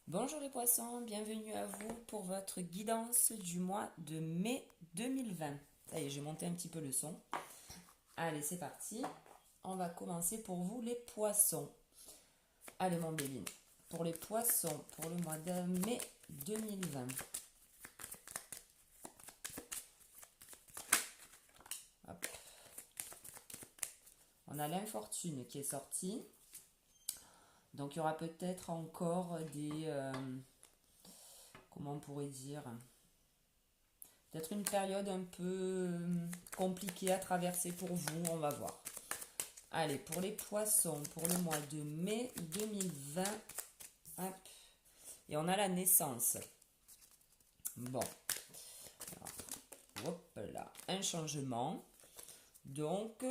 Bonjour les poissons, bienvenue à vous pour votre guidance du mois de mai 2020. Ça y est, j'ai monté un petit peu le son. Allez, c'est parti. On va commencer pour vous les poissons. Allez mon Béline, pour les poissons pour le mois de mai 2020. Hop. On a l'infortune qui est sortie. Donc il y aura peut-être encore des... comment on pourrait dire, peut-être une période un peu compliquée à traverser pour vous, on va voir. Allez, pour les poissons, pour le mois de mai 2020, hop, et on a la naissance. Bon, alors, hop là, un changement. Donc,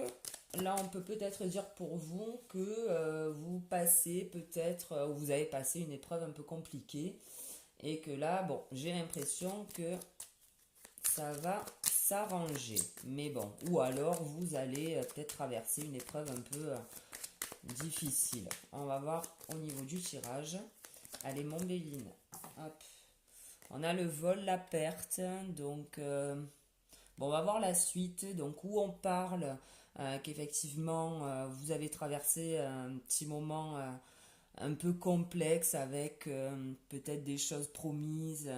là, on peut peut-être dire pour vous que vous passez peut-être, vous avez passé une épreuve un peu compliquée. Et que là, bon, j'ai l'impression que ça va s'arranger. Mais bon, ou alors vous allez peut-être traverser une épreuve un peu difficile. On va voir au niveau du tirage. Allez, mon Béline. Hop. On a le vol, la perte. Donc, bon, on va voir la suite. Donc, où on parle qu'effectivement, vous avez traversé un petit moment un peu complexe avec peut-être des choses promises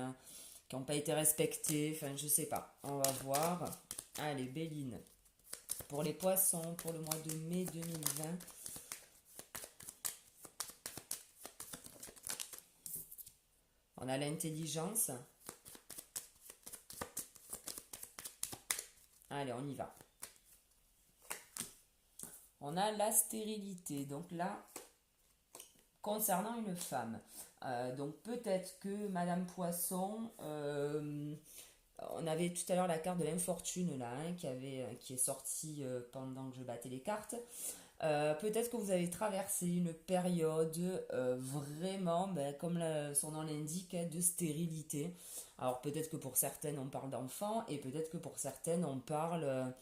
qui n'ont pas été respectées. Enfin, je sais pas. On va voir. Allez, Béline. Pour les poissons, pour le mois de mai 2020, on a l'intelligence. Allez, on y va. On a la stérilité. Donc là, concernant une femme. Donc peut-être que Madame Poisson, on avait tout à l'heure la carte de l'infortune là, hein, qui est sortie pendant que je battais les cartes. Peut-être que vous avez traversé une période vraiment, ben, comme son nom l'indique, hein, de stérilité. Alors peut-être que pour certaines on parle d'enfants et peut-être que pour certaines on parle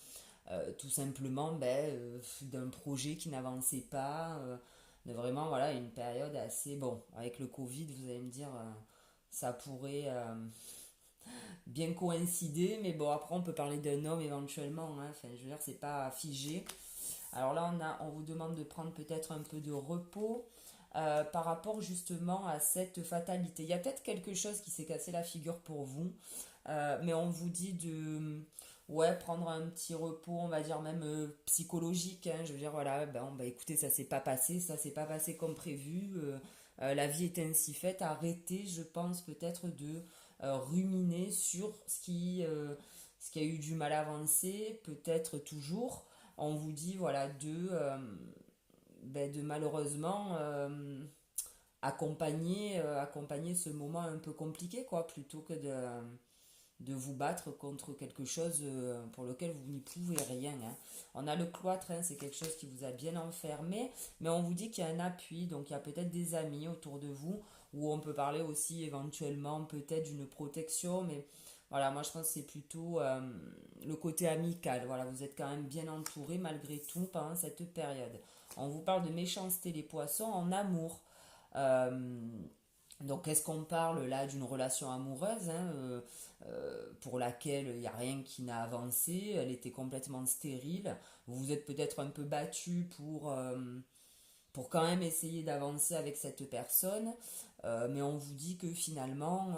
tout simplement ben, d'un projet qui n'avançait pas, de vraiment voilà une période assez bon. Avec le Covid, vous allez me dire, ça pourrait bien coïncider, mais bon après on peut parler d'un homme éventuellement. Hein. Enfin, je veux dire c'est pas figé. Alors là, on vous demande de prendre peut-être un peu de repos par rapport justement à cette fatalité. Il y a peut-être quelque chose qui s'est cassé la figure pour vous, mais on vous dit de ouais, prendre un petit repos, on va dire même psychologique. Hein. Je veux dire, voilà, ben, bah, écoutez, ça s'est pas passé comme prévu. La vie est ainsi faite. Arrêtez, je pense, peut-être de ruminer sur ce qui a eu du mal à avancer, peut-être toujours on vous dit voilà de malheureusement accompagner ce moment un peu compliqué quoi plutôt que de vous battre contre quelque chose pour lequel vous n'y pouvez rien. Hein. On a le cloître, hein, c'est quelque chose qui vous a bien enfermé, mais on vous dit qu'il y a un appui, donc il y a peut-être des amis autour de vous, ou on peut parler aussi éventuellement peut-être d'une protection, mais voilà, moi je pense que c'est plutôt le côté amical. Voilà, vous êtes quand même bien entouré malgré tout pendant cette période. On vous parle de méchanceté les poissons en amour. Euh, donc, est-ce qu'on parle là d'une relation amoureuse hein, pour laquelle il n'y a rien qui n'a avancé, elle était complètement stérile. Vous vous êtes peut-être un peu battu pour quand même essayer d'avancer avec cette personne, mais on vous dit que finalement,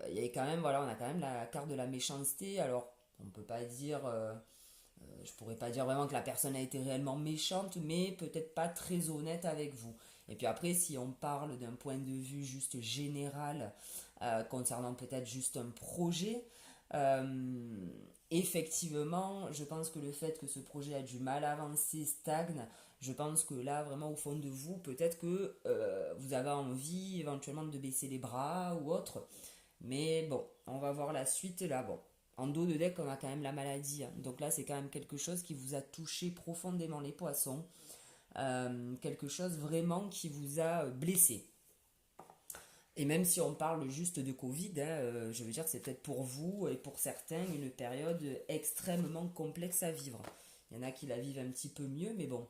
il y avait quand même, voilà, on a quand même la carte de la méchanceté. Alors, on peut pas dire, je pourrais pas dire vraiment que la personne a été réellement méchante, mais peut-être pas très honnête avec vous. Et puis après, si on parle d'un point de vue juste général, concernant peut-être juste un projet, effectivement, je pense que le fait que ce projet a du mal à avancer, stagne, je pense que là, vraiment au fond de vous, peut-être que vous avez envie éventuellement de baisser les bras ou autre. Mais bon, on va voir la suite là. Bon, en dos de deck, on a quand même la maladie. Hein. Donc là, c'est quand même quelque chose qui vous a touché profondément les poissons. Quelque chose vraiment qui vous a blessé. Et même si on parle juste de Covid, hein, je veux dire, c'est peut-être pour vous et pour certains une période extrêmement complexe à vivre. Il y en a qui la vivent un petit peu mieux, mais bon.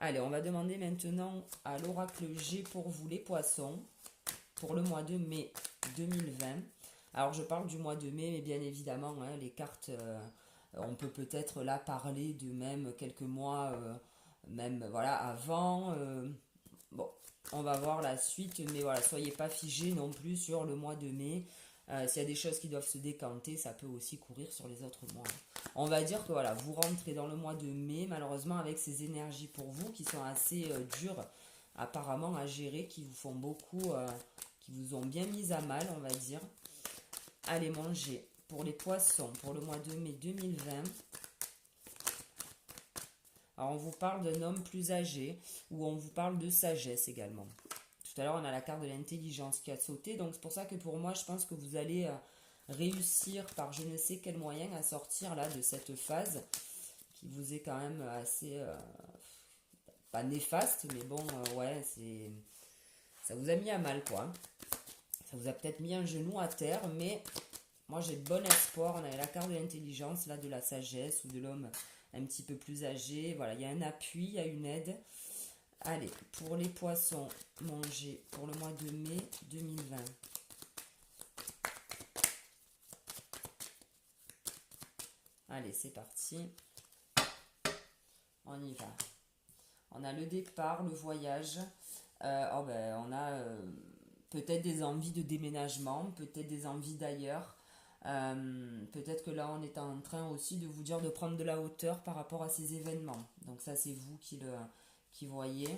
Allez, on va demander maintenant à l'oracle G pour vous les poissons, pour le mois de mai 2020. Alors je parle du mois de mai, mais bien évidemment, hein, les cartes, on peut peut-être là parler de même quelques mois, même voilà, avant. Bon, on va voir la suite, mais voilà, soyez pas figés non plus sur le mois de mai. S'il y a des choses qui doivent se décanter, ça peut aussi courir sur les autres mois. On va dire que voilà, vous rentrez dans le mois de mai, malheureusement avec ces énergies pour vous qui sont assez dures apparemment à gérer, qui vous font beaucoup, qui vous ont bien mis à mal, on va dire. Allez manger pour les poissons pour le mois de mai 2020. Alors on vous parle d'un homme plus âgé ou on vous parle de sagesse également. Tout à l'heure on a la carte de l'intelligence qui a sauté, donc c'est pour ça que pour moi je pense que vous allez réussir par je ne sais quel moyen à sortir là de cette phase qui vous est quand même assez pas néfaste, mais bon ouais, c'est ça vous a mis à mal quoi. Ça vous a peut-être mis un genou à terre, mais moi j'ai de bon espoir. On a la carte de l'intelligence, là de la sagesse ou de l'homme un petit peu plus âgé. Voilà, il y a un appui, il y a une aide. Allez, pour les poissons, manger pour le mois de mai 2020. Allez, c'est parti. On y va. On a le départ, le voyage. Oh ben, on a peut-être des envies de déménagement, peut-être des envies d'ailleurs. Peut-être que là on est en train aussi de vous dire de prendre de la hauteur par rapport à ces événements. Donc ça c'est vous qui voyez.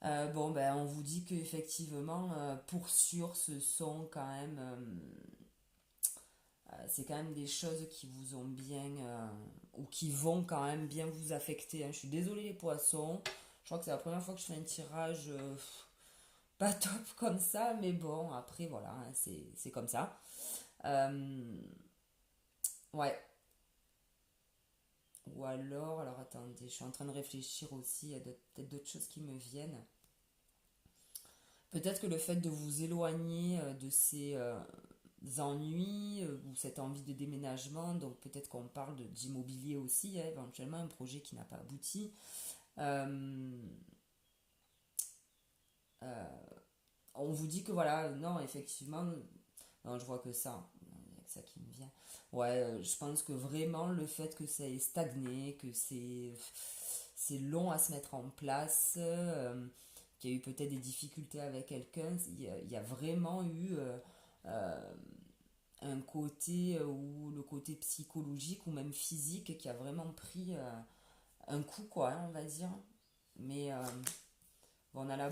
Bon ben on vous dit qu'effectivement pour sûr ce sont quand même c'est quand même des choses qui vous ont bien ou qui vont quand même bien vous affecter, hein. Je suis désolée les poissons. Je crois que c'est la première fois que je fais un tirage pas top comme ça, mais bon après voilà, hein, c'est comme ça. Ouais. Ou alors attendez, je suis en train de réfléchir aussi, il y a peut-être d'autres choses qui me viennent. Peut-être que le fait de vous éloigner de ces ennuis ou cette envie de déménagement, donc peut-être qu'on parle d'immobilier aussi, hein, éventuellement un projet qui n'a pas abouti. Euh, euh, on vous dit que voilà, non, effectivement, non, je vois que ça, il n'y a que ça qui me vient. Ouais, je pense que vraiment le fait que ça ait stagné, que c'est long à se mettre en place, qu'il y a eu peut-être des difficultés avec quelqu'un, il y a vraiment eu euh, un côté ou le côté psychologique ou même physique qui a vraiment pris un coup, quoi, hein, on va dire. Mais bon, on a la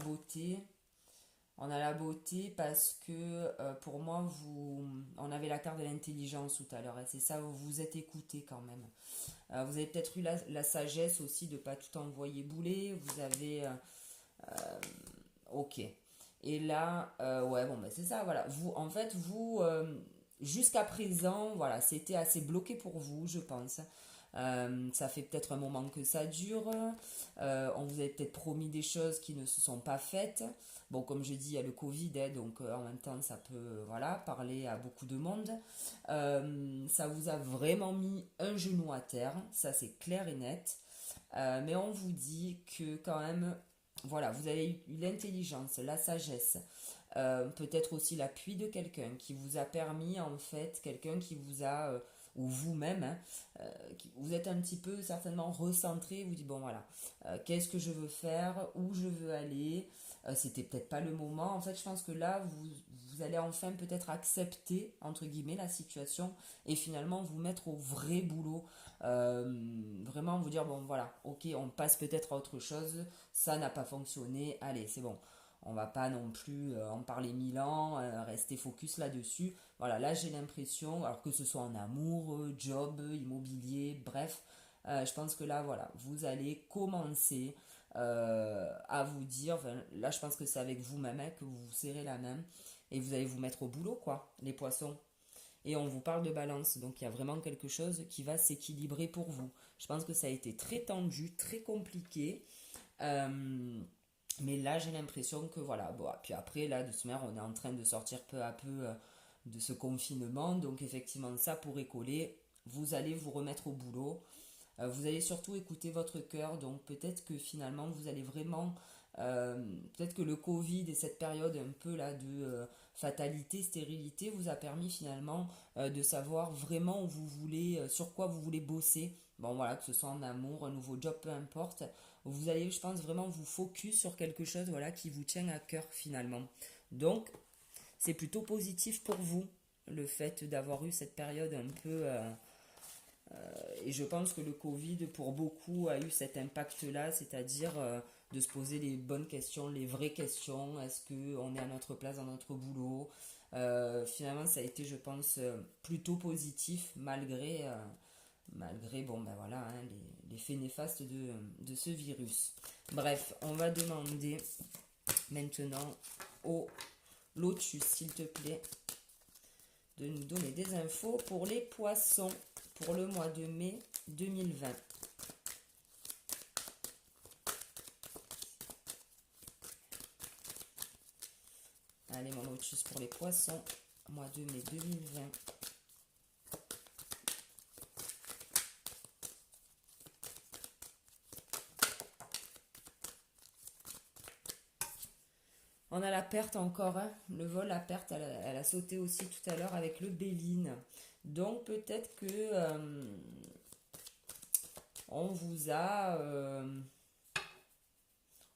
beauté parce que pour moi, on avait la carte de l'intelligence tout à l'heure et c'est ça, vous vous êtes écouté quand même. Vous avez peut-être eu la sagesse aussi de ne pas tout envoyer bouler. Vous avez. Ok. Et là, ouais, bon, ben c'est ça, voilà. Vous, en fait, vous, jusqu'à présent, voilà, c'était assez bloqué pour vous, je pense. Ça fait peut-être un moment que ça dure. On vous avait peut-être promis des choses qui ne se sont pas faites. Bon, comme je dis, il y a le Covid, hein, donc en même temps, ça peut voilà, parler à beaucoup de monde. Ça vous a vraiment mis un genou à terre, ça c'est clair et net. Mais on vous dit que quand même, voilà, vous avez eu l'intelligence, la sagesse, peut-être aussi l'appui de quelqu'un qui vous a permis, en fait, quelqu'un qui vous a, ou vous-même, hein, vous êtes un petit peu certainement recentré, vous dites, bon voilà, qu'est-ce que je veux faire, où je veux aller, c'était peut-être pas le moment. En fait, je pense que là, vous allez enfin peut-être accepter, entre guillemets, la situation et finalement vous mettre au vrai boulot. Vraiment vous dire, bon voilà, ok, on passe peut-être à autre chose, ça n'a pas fonctionné, allez, c'est bon. On va pas non plus en parler 1000 ans, rester focus là-dessus. Voilà, là j'ai l'impression, alors que ce soit en amour, job, immobilier, bref, je pense que là, voilà, vous allez commencer à vous dire, enfin, là je pense que c'est avec vous-même hein, que vous vous serrez la main et vous allez vous mettre au boulot, quoi, les poissons. Et on vous parle de balance, donc il y a vraiment quelque chose qui va s'équilibrer pour vous. Je pense que ça a été très tendu, très compliqué. Euh, mais là, j'ai l'impression que voilà. Bon, puis après, là, de ce manière, on est en train de sortir peu à peu de ce confinement. Donc, effectivement, ça pourrait coller. Vous allez vous remettre au boulot. Vous allez surtout écouter votre cœur, donc peut-être que finalement vous allez vraiment, peut-être que le Covid et cette période un peu là de fatalité, stérilité vous a permis finalement de savoir vraiment où vous voulez, sur quoi vous voulez bosser. Bon voilà, que ce soit en amour, un nouveau job, peu importe. Vous allez, je pense, vraiment vous focus sur quelque chose voilà, qui vous tient à cœur finalement. Donc, c'est plutôt positif pour vous, le fait d'avoir eu cette période un peu... et je pense que le Covid, pour beaucoup, a eu cet impact-là, c'est-à-dire de se poser les bonnes questions, les vraies questions. Est-ce qu'on est à notre place dans notre boulot? Finalement, ça a été, je pense, plutôt positif, malgré bon, ben voilà, hein, les faits néfastes de ce virus. Bref, on va demander maintenant au Lotus, s'il te plaît, de nous donner des infos pour les poissons pour le mois de mai 2020. Allez, mon Lotus pour les poissons, mois de mai 2020. On a la perte encore, hein. Le vol, la perte, elle a sauté aussi tout à l'heure avec le Béline. Donc peut-être que on vous a,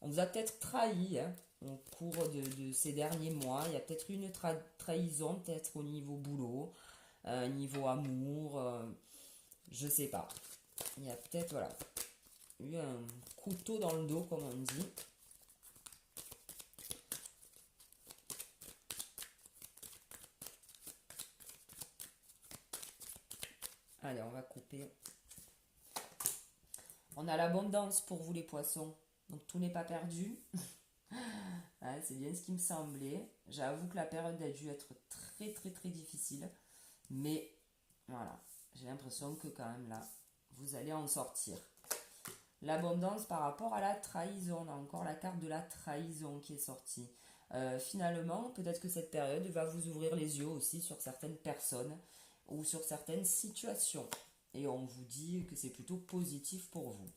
on vous a peut-être trahi hein, au cours de ces derniers mois. Il y a peut-être eu une trahison, peut-être au niveau boulot, niveau amour, je sais pas. Il y a peut-être voilà, eu un couteau dans le dos, comme on dit. Allez, on va couper. On a l'abondance pour vous les poissons. Donc tout n'est pas perdu. Ouais, c'est bien ce qui me semblait. J'avoue que la période a dû être très très très difficile. Mais voilà, j'ai l'impression que quand même là, vous allez en sortir. L'abondance par rapport à la trahison. On a encore la carte de la trahison qui est sortie. Finalement, peut-être que cette période va vous ouvrir les yeux aussi sur certaines personnes ou sur certaines situations. Et on vous dit que c'est plutôt positif pour vous.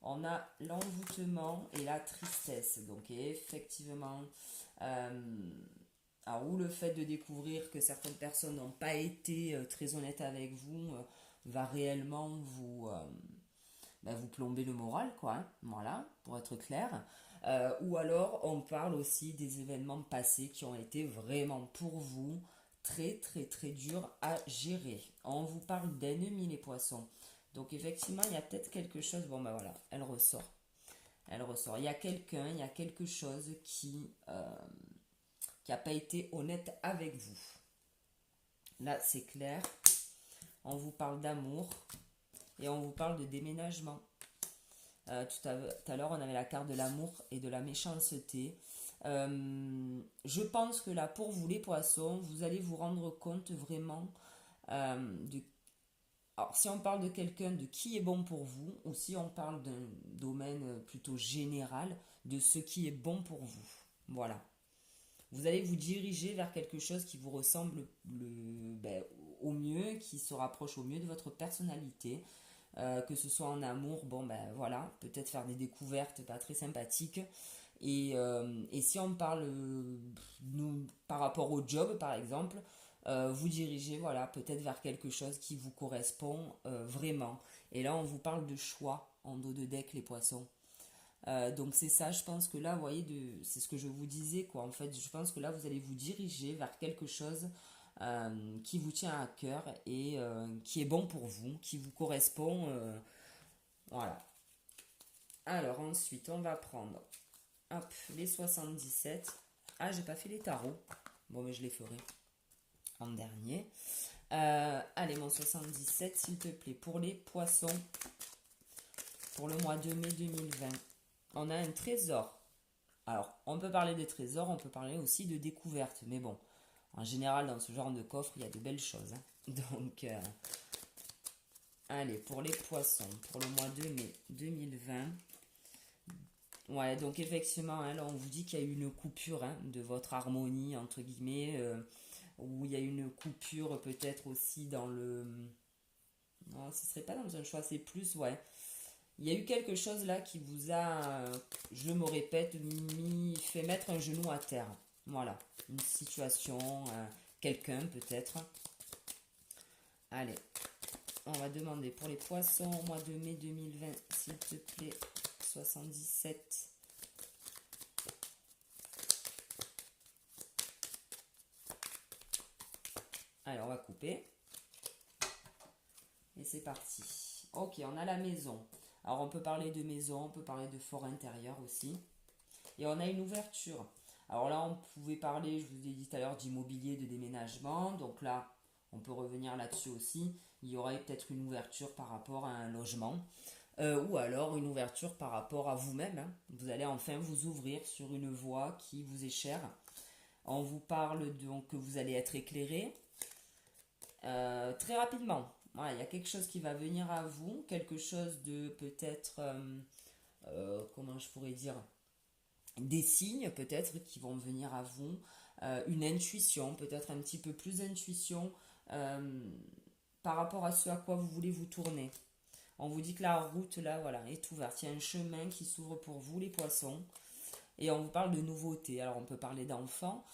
On a l'envoûtement et la tristesse. Donc effectivement, alors, ou le fait de découvrir que certaines personnes n'ont pas été très honnêtes avec vous va réellement vous plomber le moral, quoi. Hein, voilà, pour être clair. Ou alors, on parle aussi des événements passés qui ont été vraiment pour vous très très très durs à gérer. On vous parle d'ennemis, les poissons. Donc, effectivement, il y a peut-être quelque chose. Bon, ben voilà, elle ressort. Elle ressort. Il y a quelqu'un, il y a quelque chose qui n'a pas été honnête avec vous. Là, c'est clair. On vous parle d'amour et on vous parle de déménagement. Tout à l'heure, on avait la carte de l'amour et de la méchanceté. Je pense que là, pour vous les poissons, vous allez vous rendre compte vraiment de... Alors, si on parle de quelqu'un de qui est bon pour vous, ou si on parle d'un domaine plutôt général, de ce qui est bon pour vous. Voilà. Vous allez vous diriger vers quelque chose qui vous ressemble au mieux, qui se rapproche au mieux de votre personnalité. Que ce soit en amour, bon ben voilà, peut-être faire des découvertes pas très sympathiques. Et si on parle nous, par rapport au job par exemple, vous dirigez voilà, peut-être vers quelque chose qui vous correspond vraiment. Et là on vous parle de choix en dos de deck les poissons. Donc c'est ça, je pense que là, vous voyez, c'est ce que je vous disais, quoi. En fait, je pense que là, vous allez vous diriger vers quelque chose qui vous tient à cœur et qui est bon pour vous, qui vous correspond. Voilà. Alors ensuite, on va prendre hop, les 77. Ah, j'ai pas fait les tarots. Bon, mais je les ferai en dernier. Allez, mon 77, s'il te plaît, pour les poissons, pour le mois de mai 2020. On a un trésor. Alors, on peut parler des trésors, on peut parler aussi de découvertes. Mais bon, en général, dans ce genre de coffre, il y a de belles choses. Hein. Donc, allez, pour les poissons, pour le mois de mai 2020. Ouais, donc effectivement, hein, là, on vous dit qu'il y a eu une coupure hein, de votre harmonie, entre guillemets, où il y a une coupure peut-être aussi dans le Non, ce serait pas dans un choix, c'est plus, ouais. Il y a eu quelque chose là qui vous a, je me répète, fait mettre un genou à terre. Voilà, une situation, quelqu'un peut-être. Allez, on va demander pour les poissons au mois de mai 2020, s'il te plaît, 77. Allez, on va couper. Et c'est parti. Ok, on a la maison. Alors on peut parler de maison, on peut parler de fort intérieur aussi. Et on a une ouverture. Alors là, on pouvait parler, je vous ai dit tout à l'heure, d'immobilier, de déménagement. Donc là, on peut revenir là-dessus aussi. Il y aurait peut-être une ouverture par rapport à un logement. Ou alors une ouverture par rapport à vous-même, hein. Vous allez enfin vous ouvrir sur une voie qui vous est chère. On vous parle donc que vous allez être éclairé très rapidement. Voilà, il y a quelque chose qui va venir à vous, quelque chose de peut-être, comment je pourrais dire, des signes peut-être qui vont venir à vous, une intuition, peut-être un petit peu plus d'intuition euh, par rapport à ce à quoi vous voulez vous tourner. On vous dit que la route là, voilà, est ouverte. Il y a un chemin qui s'ouvre pour vous, les poissons. Et on vous parle de nouveautés. Alors on peut parler d'enfants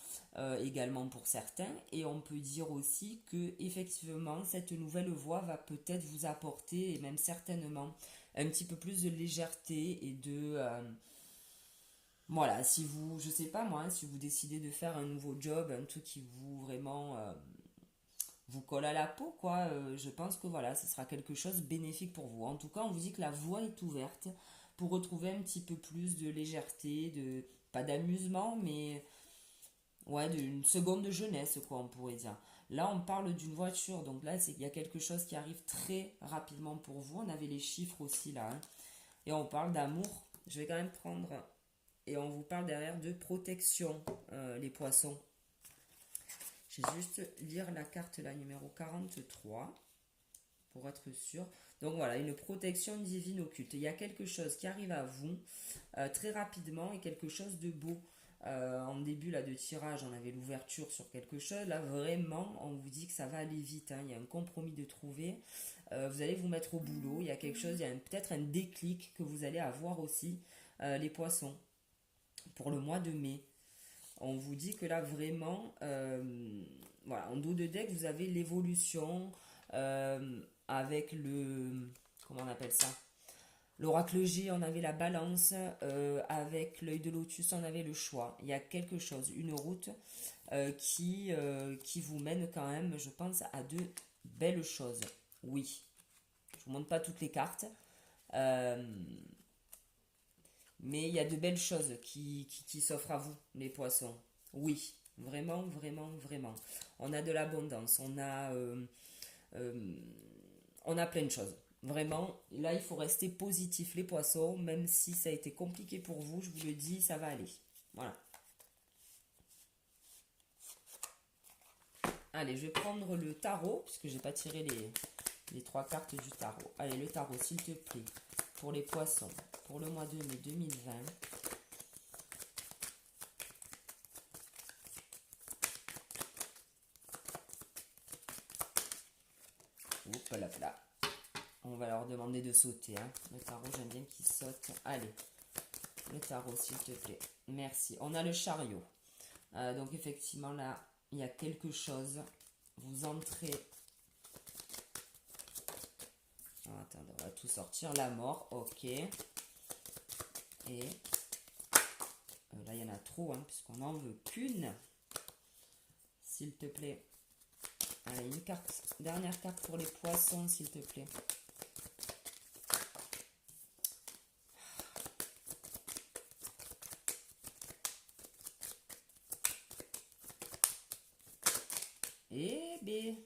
également pour certains. Et on peut dire aussi que effectivement cette nouvelle voie va peut-être vous apporter, et même certainement, un petit peu plus de légèreté et de... voilà, si vous, je sais pas moi, hein, si vous décidez de faire un nouveau job, un truc qui vous vraiment vous colle à la peau, quoi, je pense que voilà, ce sera quelque chose de bénéfique pour vous. En tout cas, on vous dit que la voie est ouverte pour retrouver un petit peu plus de légèreté, de pas d'amusement, mais ouais, d'une seconde de jeunesse, quoi, on pourrait dire. Là, on parle d'une voiture, donc là, il y a quelque chose qui arrive très rapidement pour vous. On avait les chiffres aussi là, hein. Et on parle d'amour. Je vais quand même prendre et on vous parle derrière de protection, les poissons. Je vais juste lire la carte là, numéro 43, pour être sûr. Donc voilà, une protection divine occulte. Il y a quelque chose qui arrive à vous très rapidement et quelque chose de beau. En début là, de tirage, on avait l'ouverture sur quelque chose. Là, vraiment, on vous dit que ça va aller vite, hein. Il y a un compromis de trouver. Vous allez vous mettre au boulot. Il y a quelque chose, il y a peut-être un déclic que vous allez avoir aussi, les poissons, pour le mois de mai. On vous dit que là vraiment, voilà, en dos de deck, vous avez l'évolution avec le, comment on appelle ça? L'oracle G, on avait la balance, avec l'œil de lotus, on avait le choix. Il y a quelque chose, une route qui vous mène quand même, je pense, à de belles choses. Oui, je ne vous montre pas toutes les cartes, euh, mais il y a de belles choses qui s'offrent à vous, les poissons. Oui, vraiment, vraiment, vraiment. On a de l'abondance, euh, on a plein de choses. Vraiment, là, il faut rester positif, les poissons, même si ça a été compliqué pour vous, je vous le dis, ça va aller. Voilà. Allez, je vais prendre le tarot, puisque j'ai pas tiré les trois cartes du tarot. Allez, le tarot, s'il te plaît, pour les poissons, pour le mois de mai 2020. Oups, là, là. On va leur demander de sauter, hein. Le tarot, j'aime bien qu'ils sautent. Allez, le tarot, s'il te plaît. Merci. On a le chariot. Donc, effectivement, là, il y a quelque chose. Vous entrez. Attendez, on va tout sortir. La mort, ok. Et là, il y en a trop, hein, puisqu'on n'en veut qu'une. S'il te plaît. Allez, une carte. Dernière carte pour les poissons, s'il te plaît. Et B.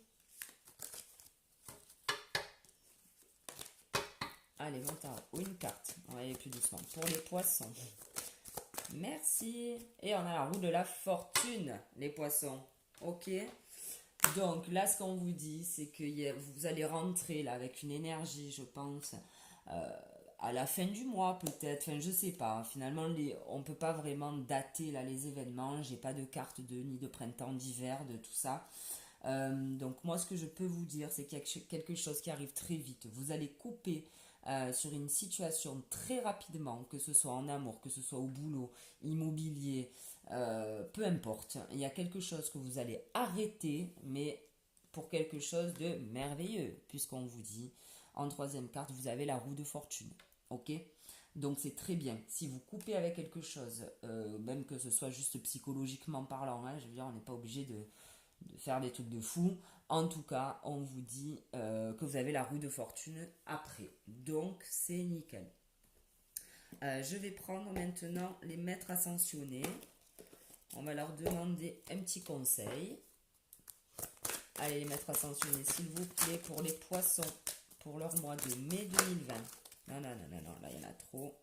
Allez, bon tarot. Une carte. On va aller plus doucement. Pour les poissons. Merci. Et on a la roue de la fortune, les poissons. Ok. Donc là, ce qu'on vous dit, c'est que vous allez rentrer là avec une énergie, je pense, à la fin du mois peut-être. Enfin, je sais pas. Finalement, on peut pas vraiment dater là les événements. J'ai pas de carte ni de printemps, d'hiver, de tout ça. Donc moi, ce que je peux vous dire, c'est qu'il y a quelque chose qui arrive très vite. Vous allez couper sur une situation très rapidement, que ce soit en amour, que ce soit au boulot, immobilier, peu importe. Il y a quelque chose que vous allez arrêter, mais pour quelque chose de merveilleux, puisqu'on vous dit, en troisième carte, vous avez la roue de fortune. Ok? Donc c'est très bien. Si vous coupez avec quelque chose, même que ce soit juste psychologiquement parlant, hein, je veux dire, on n'est pas obligé de faire des trucs de fou. En tout cas, on vous dit que vous avez la roue de fortune après. Donc c'est nickel. Je vais prendre maintenant les maîtres ascensionnés. On va leur demander un petit conseil. Allez, les maîtres ascensionnés, s'il vous plaît, pour les poissons, pour leur mois de mai 2020. Non, non, non, non, non, là, il y en a trop.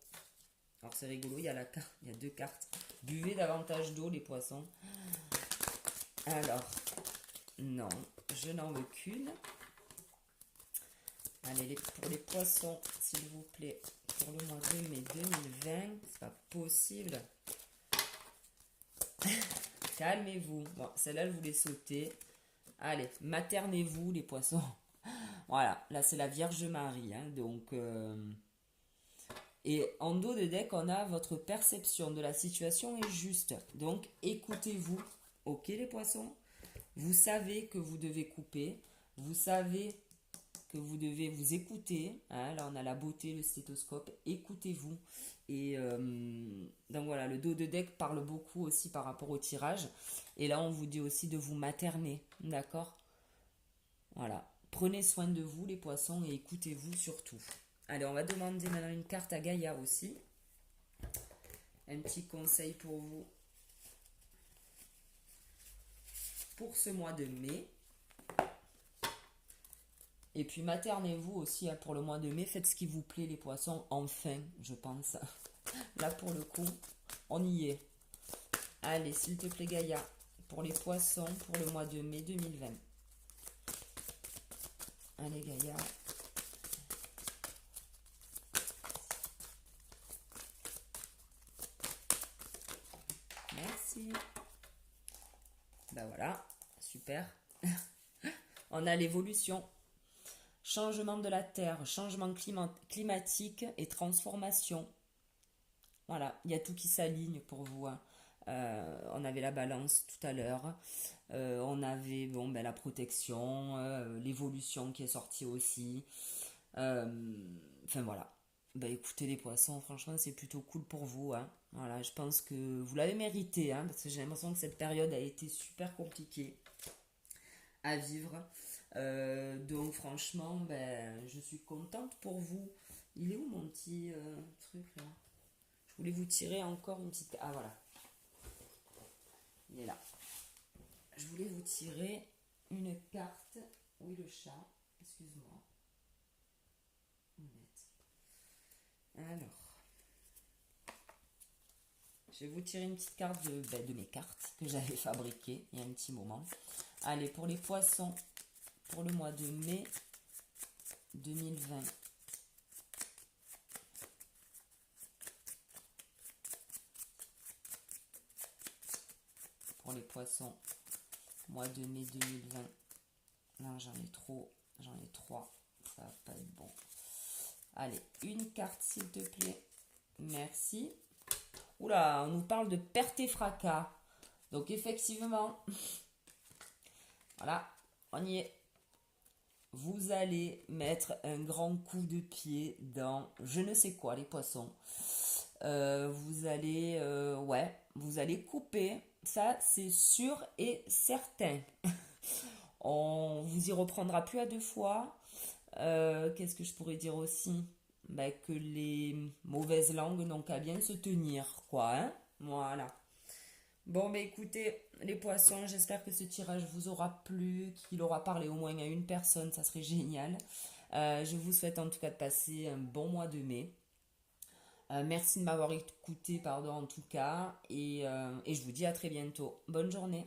Alors, c'est rigolo, il y a deux cartes. Buvez davantage d'eau, les poissons. Alors, non, je n'en veux qu'une. Allez, pour les poissons, s'il vous plaît, pour le mois de mai 2020. C'est pas possible. Calmez-vous. Bon, celle-là, je voulais sauter. Allez, maternez-vous, les poissons. Voilà, là, c'est la Vierge Marie. Hein, donc, et en dos de deck, on a votre perception de la situation est juste. Donc, écoutez-vous. Ok, les poissons? Vous savez que vous devez couper. Vous savez que vous devez vous écouter. Hein, là, on a la beauté, le stéthoscope. Écoutez-vous. Et donc voilà, le dos de deck parle beaucoup aussi par rapport au tirage. Et là, on vous dit aussi de vous materner. D'accord? Voilà. Prenez soin de vous, les poissons, et écoutez-vous surtout. Allez, on va demander maintenant une carte à Gaïa aussi. Un petit conseil pour vous pour ce mois de mai. Et puis maternez-vous aussi hein, pour le mois de mai. Faites ce qui vous plaît, les poissons. Enfin, je pense. Là, pour le coup, on y est. Allez, s'il te plaît, Gaïa, pour les poissons pour le mois de mai 2020. Allez, Gaïa. Merci. Ben voilà, super. On a l'évolution. Changement de la Terre, changement climatique et transformation. Voilà, il y a tout qui s'aligne pour vous. Hein. On avait la balance tout à l'heure. On avait bon, ben, la protection, l'évolution qui est sortie aussi. Enfin voilà. Ben, écoutez les poissons, franchement c'est plutôt cool pour vous. Hein. Voilà, je pense que vous l'avez mérité. Hein, parce que j'ai l'impression que cette période a été super compliquée à vivre. Donc franchement, ben, je suis contente pour vous. Il est où mon petit truc là? Je voulais vous tirer encore une petite... Ah voilà, il est là. Je voulais vous tirer une carte. Oui, le chat, excuse-moi. Alors, je vais vous tirer une petite carte de mes cartes que j'avais fabriquées il y a un petit moment. Allez, pour les poissons, pour le mois de mai 2020. Pour les poissons, mois de mai 2020. Non, j'en ai trop. J'en ai 3. Ça va pas être bon. Allez, une carte s'il te plaît. Merci. Oula, on nous parle de perte et fracas. Donc effectivement, voilà, on y est. Vous allez mettre un grand coup de pied dans je ne sais quoi, les poissons. Vous allez, ouais, vous allez couper. Ça, c'est sûr et certain. On vous y reprendra plus à deux fois. Qu'est-ce que je pourrais dire aussi? Bah, que les mauvaises langues n'ont qu'à bien se tenir, quoi. Hein, voilà. Bon, bah écoutez, les poissons, j'espère que ce tirage vous aura plu, qu'il aura parlé au moins à une personne, ça serait génial. Je vous souhaite en tout cas de passer un bon mois de mai. Merci de m'avoir écouté, pardon, en tout cas, et je vous dis à très bientôt. Bonne journée.